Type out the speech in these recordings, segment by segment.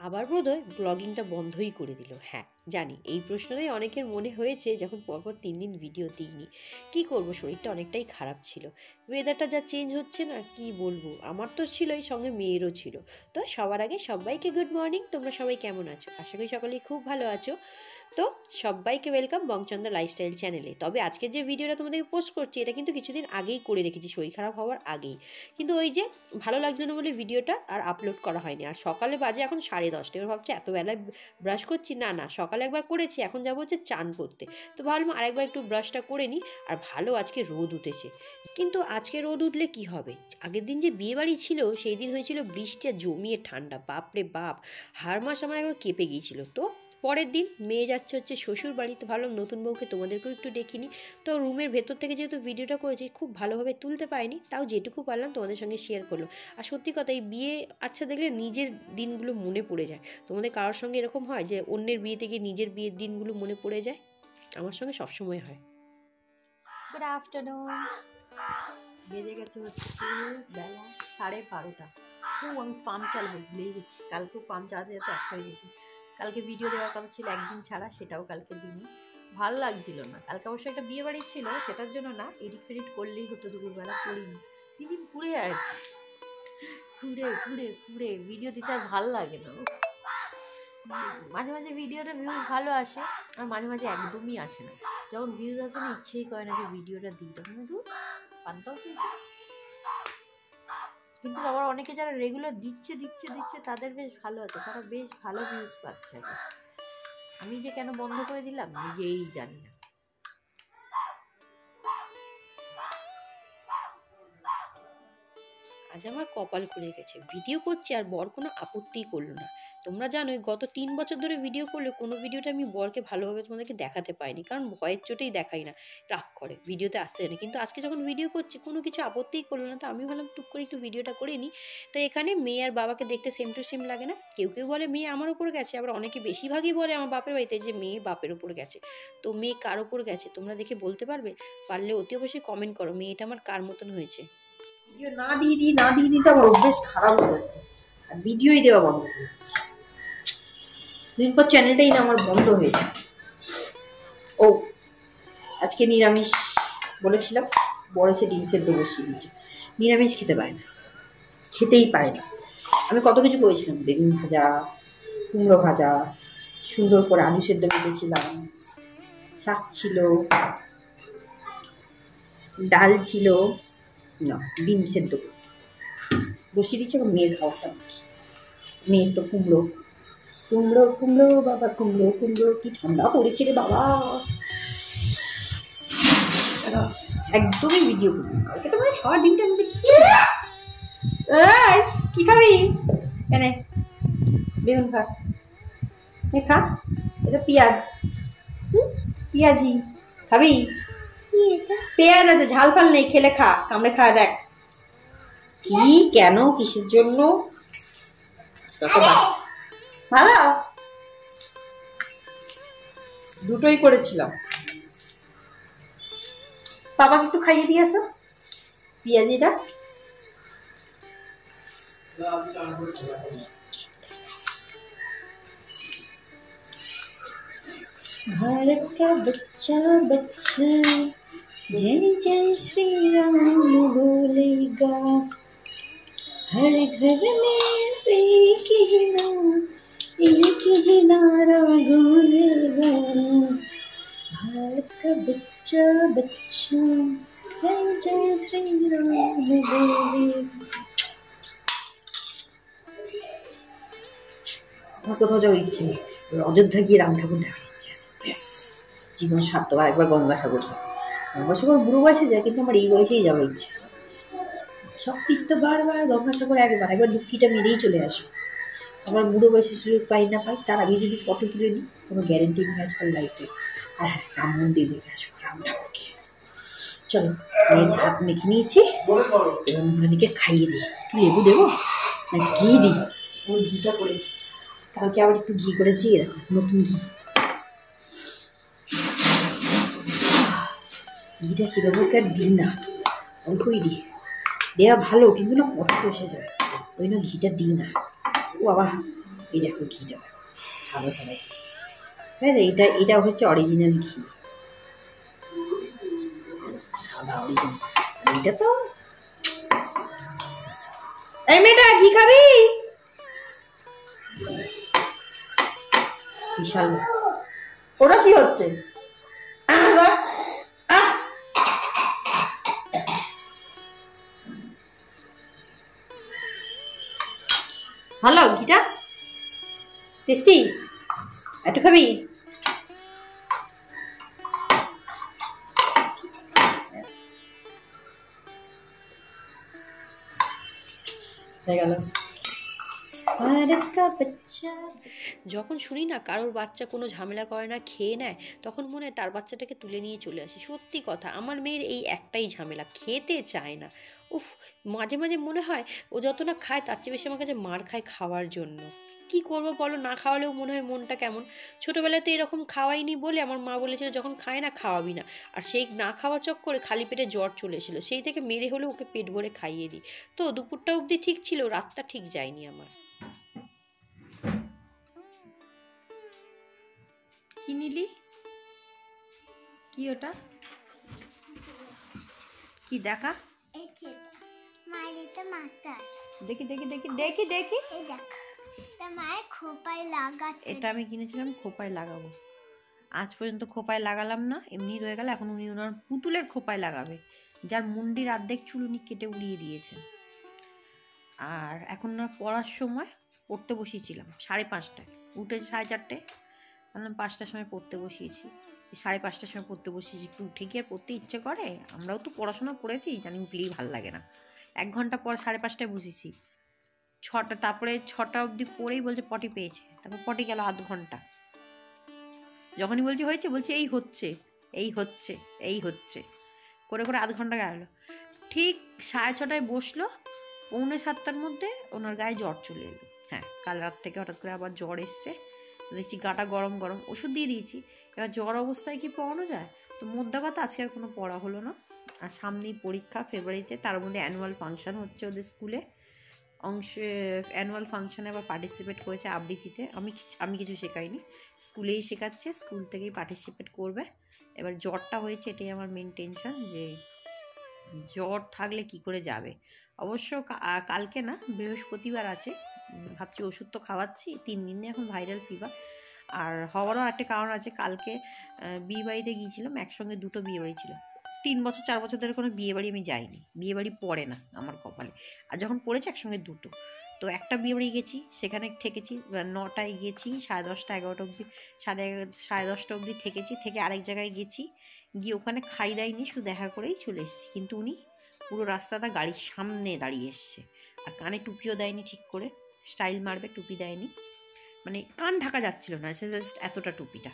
আবার বোধহয় ব্লগিংটা বন্ধই করে দিল। হ্যাঁ জানি, এই প্রশ্নটাই অনেকের মনে হয়েছে যখন পরপর 3 দিন ভিডিও দিইনি। কী করবো, শরীরটা অনেকটাই খারাপ ছিল। ওয়েদারটা যা চেঞ্জ হচ্ছে না, কি বলবো, আমার তো ছিলই, সঙ্গে মেয়েরও ছিল। তো সবার আগে সবাইকে গুড মর্নিং। তোমরা সবাই কেমন আছো? আশা করি সকলেই খুব ভালো আছো। তো সবাইকে ওয়েলকাম বংচন্দ্র লাইফস্টাইল চ্যানেলে। তবে আজকে যে ভিডিওটা তোমাদেরকে পোস্ট করছি, এটা কিন্তু কিছুদিন আগেই করে রেখেছি, শরীর খারাপ হওয়ার আগেই। কিন্তু ওই যে ভালো লাগছিল না বলে ভিডিওটা আর আপলোড করা হয়নি। আর সকালে বাজে এখন 10:30। এবার ভাবছি এত বেলায় ব্রাশ করছি, না না, সকালে একবার করেছি, এখন যাবো হচ্ছে চান করতে। তো ভাবলাম আরেকবার একটু ব্রাশটা করে নিই। আর ভালো আজকে রোদ উঠেছে। কিন্তু আজকে রোদ উঠলে কি হবে, আগের দিন যে বিয়ে বাড়ি ছিল সেই দিন হয়েছিল বৃষ্টি আর জমিয়ে ঠান্ডা, বাপরে বাপ, হাড় মাস আমার একবার কেঁপে গিয়েছিল। তো পরের দিন মেয়ে যাচ্ছে হচ্ছে শ্বশুর বাড়ি। তো ভাবলাম নতুন বউকে তোমাদেরকেও একটু দেখিনি। তো রুমের ভেতর থেকে যেহেতু ভিডিওটা করেছি, খুব ভালোভাবে তুলতে পারিনি, তাও যেটুকু পারলাম তোমাদের সঙ্গে শেয়ার করলো। আর সত্যি কথা, এই বিয়ে আচ্ছা দেখলে নিজের দিনগুলো মনে পড়ে যায়। তোমাদের কারোর সঙ্গে এরকম হয় যে অন্যের বিয়ে থেকে নিজের বিয়ের দিনগুলো মনে পড়ে যায়? আমার সঙ্গে সবসময় হয়। Good afternoon. বেজে গেছে হচ্ছে বেলা 12:30। খুব আমি পাম্প চালাবো ভুলেই গেছি, কালকেও পাম্প চালাতে যেতে এক হয়ে গেছি। কালকে ভিডিও দেওয়ার কথা ছিল একদিন ছাড়া, সেটাও কালকে দিনই। ভালো লাগছিল না কালকে, অবশ্য একটা বিয়ে বাড়ি ছিল, সেটার জন্য না, এডিট ফেডিট করলেই হতো, দুপুরবেলা করিনি। 3 দিন ঘুরে আছে, ঘুরে ঘুরে ঘুরে ভিডিও দিতে আর ভালো লাগে না। মাঝে মাঝে ভিডিওটা ভিউজ ভালো আসে, আর মাঝে মাঝে একদমই আসে না। যখন ভিউজ আসে না, ইচ্ছেই করে না যে ভিডিওটা দিই, তখন ধুর পান্তাও তো। কিন্তু আবার অনেকে যারা রেগুলার দিচ্ছে দিচ্ছে দিচ্ছে তাদের বেশ ভালো আছে, তারা বেশ ভালো ভিউজ পাচ্ছে। আমি যে কেন বন্ধ করে দিলাম নিজেই জানি না। আজ আমার কপাল খুলে গেছে, ভিডিও করছি আর বর কোনো আপত্তিই করলো না। তোমরা জানোই গত 3 বছর ধরে ভিডিও করলে কোনো ভিডিওটা আমি বরকে ভালোভাবে তোমাদেরকে দেখাতে পাইনি, কারণ ভয়ের চোটেই দেখাই না, রাগ করে, ভিডিওতে আসছে না। কিন্তু আজকে যখন ভিডিও করছি কোনো কিছু আপত্তিই করলো না, তো আমি ভাবলাম টুক করে একটু ভিডিওটা করে নিই। তো এখানে মেয়ে আর বাবাকে দেখতে সেম টু সেম লাগে না? কেউ কেউ বলে মেয়ে আমার ওপর গেছে, আবার অনেকে বেশিরভাগই বলে আমার বাপের বাড়িতে যে মেয়ে বাপের ওপর গেছে। তো মেয়ে কার ওপর গেছে তোমরা দেখে বলতে পারবে? পারলে অতি অবশ্যই কমেন্ট করো, মেয়েটা আমার কার মতন হয়েছে। ভিডিও না দিয়ে দিতে আমার অভ্যেস খারাপ হয়ে যাচ্ছে, আর ভিডিওই দেওয়া বন্ধ করে দিচ্ছি। দুদিন পর চ্যানেলটাই না আমার বন্ধ হয়ে যায়। ও আজকে নিরামিষ বলেছিলাম, বড় সে ডিম সেদ্ধ বসিয়ে দিয়েছে। নিরামিষ খেতে পারে না, খেতেই পারে না। আমি কত কিছু করেছিলাম, বেগুন ভাজা, কুমড়ো ভাজা, সুন্দর করে আলু সেদ্ধ কেটেছিলাম, শাক ছিল, ডাল ছিল, না ডিম সেদ্ধ বসিয়ে দিচ্ছে। এবং মেয়ের খাওয়াটা, মেয়ের তো কুমড়ো কুমড়ো কুমড়ো বাবা, কুমড়ো কুমড়ো, কি ঠান্ডা পড়েছে রে বাবা। একদমই ভিডিও করি কালকে, তো মানে সারা দিনটা আমি কি খাবি কেন? বেগুন খা, খা, এটা পেঁয়াজ, পেঁয়াজি খাবি? পেঁয়াজ আছে, ঝাল ফাল নেই, খেলে খা, কামড়ে খা দেখ। কি কেন কিসের জন্য? ভালো, দুটোই করেছিলাম। বাবাকে একটু খাইয়ে দিয়ে আসো পেঁয়াজিটা। भारत का बच्चा बच्चा जय जय श्री राम बोलेगा, हर घर में एक ही नारा बोलेगा, भारत का बच्चा बच्चा जय जय श्री राम बोलेगा। আমার কোথাও যাওয়ার ইচ্ছে নেই, অযোধ্যা গিয়ে রাম ঠাকুর দেখার ইচ্ছে আছে। ব্যাস, জীবন সার্থক। একবার গঙ্গাসাগর যায়, গঙ্গাসাগর বুড়ো বয়সে যায়, কিন্তু আমার এই বয়সেই যাওয়ার ইচ্ছে। সব তীর্থ বারবার, গঙ্গাসাগর একবার ডুবকিটা মেরেই চলে আসো। আবার বুড়ো বয়সে সুযোগ পাই না পাই, তার আগে যদি ফটো তুলে নিই, কোনো গ্যারেন্টি নেই আজকাল লাইফে। আর হ্যাঁ, রাম মন্দির দেখে আসবো, রাম ঠাকুরকে। চলো, মেয়ের ভাত মেখে নিয়েছি, এবং ওনাদিকে খাইয়ে দিই। একটু লেবু দেবো না ঘি দিই? ওই ঘিটা করেছি কালকে, আবার একটু ঘি করেছি, এরকম নতুন ঘি। ঘিটা শিবাভোগকে আর দিই না, অল্পই দিই। দেওয়া ভালো, কিন্তু না পট বসে যায়, ওই না ঘিটা দিই না। ও বাবা, এই দেখো ঘিটা, সাদা সাদা ঘি। হ্যাঁ, এটা হচ্ছে অরিজিনাল ঘি, সাদা অরিজিনাল। এইটা তো, এই মেয়েটা ঘি খাবি? বিশাল। ওটা কি হচ্ছে? ভালো ঘিটা, টেস্টি, একটু খাবি? হয়ে গেল। যখন শুনি না কারোর বাচ্চা কোনো ঝামেলা করে না, খেয়ে নেয়, তখন মনে হয় তার বাচ্চাটাকে তুলে নিয়ে চলে আসি। সত্যি কথা, আমার মেয়ের এই একটাই ঝামেলা, খেতে চায় না। উফ, মাঝে মাঝে মনে হয় ও যত না খায় তার চেয়ে বেশি আমার কাছে মার খায় খাওয়ার জন্য। কি করবো বলো, না খাওয়ালেও মনে হয় মনটা কেমন। ছোটোবেলায় তো এরকম খাওয়াইনি বলে আমার মা বলেছিল যখন খায় না খাওয়াবি না। আর সেই না খাওয়া চক্করে খালি পেটে জ্বর চলে এসেছিলো, সেই থেকে মেরে হলেও ওকে পেট ভরে খাইয়ে দিই। তো দুপুরটা অবধি ঠিক ছিল, রাতটা ঠিক যায়নি আমার। কি নিলি? কি ওটা? কি দেখা? দেখি দেখি দেখি দেখি দেখি। এটা আমি কিনেছিলাম খোপায় লাগাবো। আজ পর্যন্ত খোপায় লাগালাম না, এমনি রয়ে গেল। এখন উনি ওনার পুতুলের খোপায় লাগাবে, যার মুন্ডির অর্ধেক চুল উনি কেটে উড়িয়ে দিয়েছেন। আর এখন না পড়ার সময় পড়তে বসিয়েছিলাম 5:30টায়, উঠেছে 4:30টায়। বললাম 5টার সময় পড়তে বসিয়েছি, 5:30টার সময় পড়তে বসিয়েছি। একটু উঠে কি আর পড়তে ইচ্ছে করে? আমরাও তো পড়াশোনা করেছি, জানি উঠলেই ভালো লাগে না। 1 ঘন্টা পর 5:30টায় বসেছি, 6টা, তারপরে 6টা অবধি পড়েই বলছে পটি পেয়েছে। তারপর পটি গেল আধ ঘন্টা। যখনই বলছি হয়েছে, বলছে এই হচ্ছে এই হচ্ছে এই হচ্ছে করে করে আধ ঘন্টা গেল। ঠিক 6:30টায় বসলো, 6:45টার মধ্যে ওনার গায়ে জ্বর চলে এলো। হ্যাঁ, কাল রাত থেকে হঠাৎ করে আবার জ্বর এসছে। দেখছি গাটা গরম গরম, ওষুধ দিয়ে দিয়েছি। এবার জ্বর অবস্থায় কি পড়ানো যায়? তো মোদ্দা কথা আজকে আর কোনো পড়া হলো না। আর সামনেই পরীক্ষা ফেব্রুয়ারিতে, তার মধ্যে অ্যানুয়াল ফাংশন হচ্ছে ওদের স্কুলে। অ্যানুয়াল ফাংশনে আবার পার্টিসিপেট করেছে আবৃত্তিতে। আমি কিছু শেখাইনি, স্কুলেই শেখাচ্ছে, স্কুল থেকেই পার্টিসিপেট করবে। এবার জ্বরটা হয়েছে, এটাই আমার মেন টেনশন, যে জ্বর থাকলে কি করে যাবে। অবশ্য কালকে না, বৃহস্পতিবার আছে, ভাবছি ওষুধ তো খাওয়াচ্ছি 3 দিনে, এখন ভাইরাল ফিভার। আর হওয়ারও একটা কারণ আছে, কালকে বিয়েবাড়িতে গিয়েছিলাম, একসঙ্গে 2টো বিয়েবাড়ি ছিল। 3 বছর 4 বছর ধরে কোনো বিয়েবাড়ি আমি যাইনি, বিয়েবাড়ি পড়ে না আমার কপালে। আর যখন পড়েছে একসঙ্গে 2টো। তো একটা বিয়েবাড়ি গেছি, সেখানে থেকেছি 9টায় গেছি, 10:30 11টা অবধি, 10:30 অবধি থেকেছি। থেকে আরেক জায়গায় গেছি, গিয়ে ওখানে খাই দাইনি, শুধু দেখা করেই চলে এসেছি। কিন্তু উনি পুরো রাস্তাটা গাড়ির সামনে দাঁড়িয়ে এসছে, আর কানে টুপিও দেয়নি ঠিক করে, স্টাইল মারবে টুপি দেয়নি, মানে কান ঢাকা যাচ্ছিল না, সে জাস্ট এতটা টুপিটা,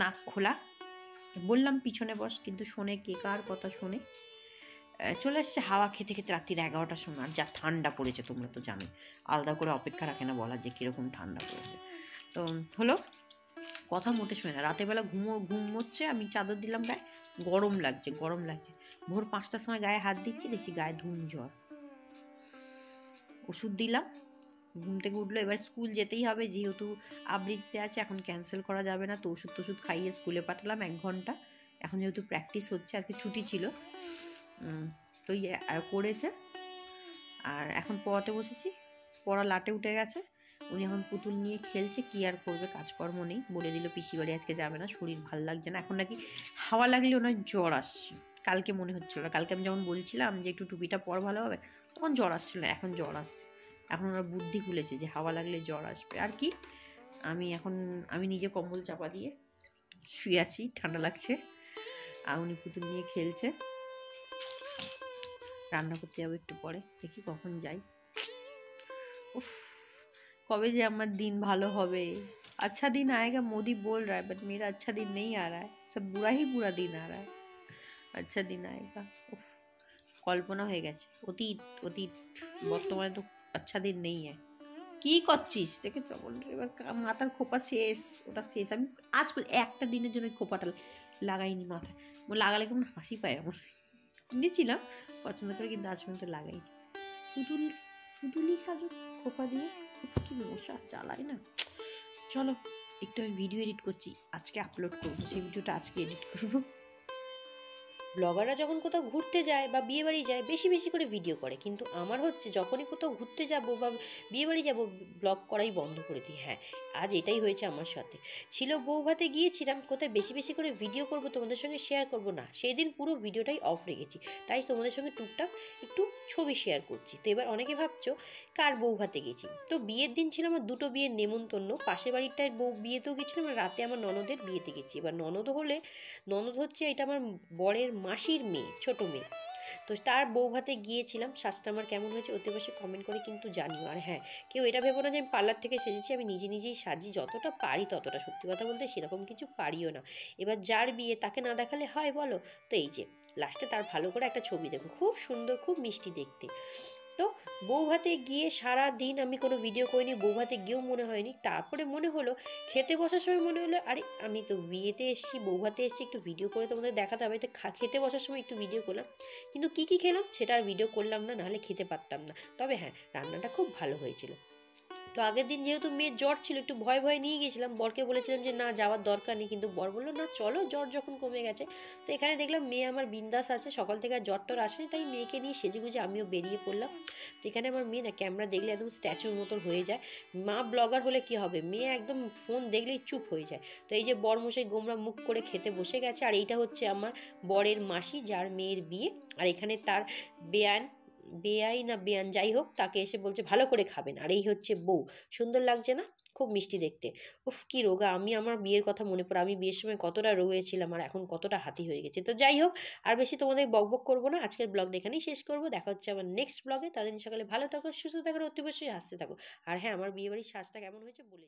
নাক খোলা। বললাম পিছনে বস, কিন্তু শোনে কে, কার কথা শোনে? চলে এসছে হাওয়া খেতে খেতে রাত্রির 11টার সময়। আর যা ঠান্ডা পড়েছে তোমরা তো জানো, আলাদা করে অপেক্ষা রাখে না বলা যে কীরকম ঠান্ডা পড়েছে। তো হলো, কথা মোটে শোনে না। রাতের বেলা ঘুম হচ্ছে, আমি চাদর দিলাম গায়ে, গরম লাগছে গরম লাগছে। ভোর 5টার সময় গায়ে হাত দিচ্ছি, দেখছি গায়ে ধুম জ্বর। ওষুধ দিলাম, ঘুম থেকে উঠলো। এবার স্কুল যেতেই হবে, যেহেতু আবৃত্তিতে আছে, এখন ক্যান্সেল করা যাবে না। তো ওষুধ খাইয়ে স্কুলে পাঠালাম 1 ঘন্টা। এখন যেহেতু প্র্যাকটিস হচ্ছে, আজকে ছুটি ছিল, তো করেছে। আর এখন পড়াতে বসেছি, পড়া লাটে উঠে গেছে। উনি এখন পুতুল নিয়ে খেলছে, কি আর করবে, কাজকর্ম নেই। বলে দিল পিসি বাড়ি আজকে যাবে না, শরীর ভাল লাগছে না। এখন নাকি হাওয়া লাগলে ওনার জ্বর আসছে। কালকে মনে হচ্ছিল না, কালকে আমি যখন বলছিলাম যে একটু টুপিটা পর ভালো হবে, তখন জ্বর আসছিল না, এখন জ্বর আসছে। এখন ওনার বুদ্ধি খুলেছে যে হাওয়া লাগলে জ্বর আসবে। আর কি, আমি নিজে কম্বল চাপা দিয়ে শুয়ে আছি, ঠান্ডা লাগছে, আর উনি পুতুল নিয়ে খেলছে। রান্না করতে যাবো একটু পরে, দেখি কখন যাই। উফ, कब যে আমার दिन ভালো হবে। अच्छा दिन आएगा, मोदी बोल रहा है, बट मेरा अच्छा दिन नहीं आ रहा है, सब बुरा ही बुरा दिन आ रहा है। अच्छा दिन आएगा। उफ, কল্পনা হয়ে গেছে, অতীত অতীত, বর্তমানে তো আচ্ছা দিন নেই। কি করছিস দেখেছ? এবার মাথার খোপা শেষ, ওটা শেষ। আমি আজ একটা দিনের জন্য খোপাটা লাগাইনি মাথায়, লাগালে কেমন হাসি পায় আমার। কিনেছিলাম পছন্দ করে, কিন্তু আজ পর্যন্ত লাগাইনি। পুতুলি খাবো খোপা দিয়ে। কি মশা জ্বালায় না। চলো একটু আমি ভিডিও এডিট করছি, আজকে আপলোড করবো, সেই ভিডিওটা আজকে এডিট করবো। ব্লগাররা যখন কোথাও ঘুরতে যায় বা বিয়ে বাড়ি যায় বেশি বেশি করে ভিডিও করে, কিন্তু আমার হচ্ছে যখনই কোথাও ঘুরতে যাব বা বিয়ে বাড়ি যাবো ব্লগ করাই বন্ধ করে দিই। হ্যাঁ, আজ এটাই হয়েছে আমার সাথে। ছিল বউভাতে গিয়েছিলাম, কোথায় বেশি বেশি করে ভিডিও করব তোমাদের সঙ্গে শেয়ার করব না, সেই দিন পুরো ভিডিওটাই অফ রেখেছি, তাই তোমাদের সঙ্গে টুকটাক একটু ছবি শেয়ার করছি। তো এবার অনেকে ভাবছো কার বউভাতে গেছি, তো বিয়ের দিন ছিল আমার দুটো বিয়ের নেমন্তন্ন, পাশের বাড়িটায় বউ বিয়েতেও গেছিলাম আর রাতে আমার ননদের বিয়েতে গেছি। এবার ননদ হচ্ছে এটা আমার বরের মাসির মেয়ে, ছোট মেয়ে। তো তার বউ ভাতে গিয়েছিলাম, সাজটা আমার কেমন হয়েছে অতি অবশ্যই কমেন্ট করে কিন্তু জানিও। আর হ্যাঁ, কেউ এটা ভেবো না যে আমি পার্লার থেকে সেজেছি, আমি নিজে নিজেই সাজি, যতটা পারি ততটা, সত্যি কথা বলতে সেরকম কিছু পারিও না। এবার যার বিয়ে তাকে না দেখালে হয় বলো? তো এই যে লাস্টে তার ভালো করে একটা ছবি দেখো, খুব সুন্দর, খুব মিষ্টি দেখতে। তো বউভাতে গিয়ে সারা দিন আমি কোনো ভিডিও করিনি, বউভাতে গিয়েও মনে হয়নি। তারপরে মনে হলো খেতে বসার সময় মনে হলো আরে আমি তো বিয়েতে এসেছি, বউভাতে এসেছি, একটু ভিডিও করে তোমাদের দেখাতে হবে, তো খেতে বসার সময় একটু ভিডিও করলাম। কিন্তু কী কী খেলাম সেটা আর ভিডিও করলাম না, নাহলে খেতে পারতাম না। তবে হ্যাঁ, রান্নাটা খুব ভালো হয়েছিল। তো আগের দিন যেহেতু মেয়ের জ্বর ছিল, একটু ভয় ভয় নিয়ে গেছিলাম, বরকে বলেছিলাম যে না যাওয়ার দরকার নেই, কিন্তু বর বললো না চলো, জ্বর যখন কমে গেছে। তো এখানে দেখলাম মেয়ে আমার বিন্দাস আছে, সকাল থেকে আর জ্বর টর আসেনি, তাই মেয়েকে নিয়ে সেজেগুজে আমিও বেরিয়ে পড়লাম। তো এখানে আমার মেয়ে না ক্যামেরা দেখলে একদম স্ট্যাচুর মতন হয়ে যায়। মা ব্লগার হলে কি হবে, মেয়ে একদম ফোন দেখলেই চুপ হয়ে যায়। তো এই যে বরমশাই গোমরা মুখ করে খেতে বসে গেছে, আর এইটা হচ্ছে আমার বরের মাসি যার মেয়ের বিয়ে। আর এখানে তার বেয়ান বেয়াই না বেয়ান যাই হোক, তাকে এসে বলছে ভালো করে খাবেন। আর এই হচ্ছে বউ, সুন্দর লাগছে না? খুব মিষ্টি দেখতে। উফ কি রোগা আমি, আমার বিয়ের কথা মনে পড়ে, আমি বিয়ের সময় কতটা রোগে ছিলাম আর এখন কতটা হাতি হয়ে গেছে। তো যাই হোক, আর বেশি তোমাদের বকবক করবো না, আজকের ব্লগটা এখানেই শেষ করবো। দেখা হচ্ছে আমার নেক্সট ব্লগে, তাদের সকালে ভালো থাকো, সুস্থ থাকো, অতি অবশ্যই হাসতে থাকো। আর হ্যাঁ, আমার বিয়ে বাড়ির সাজটা কেমন হয়েছে বলে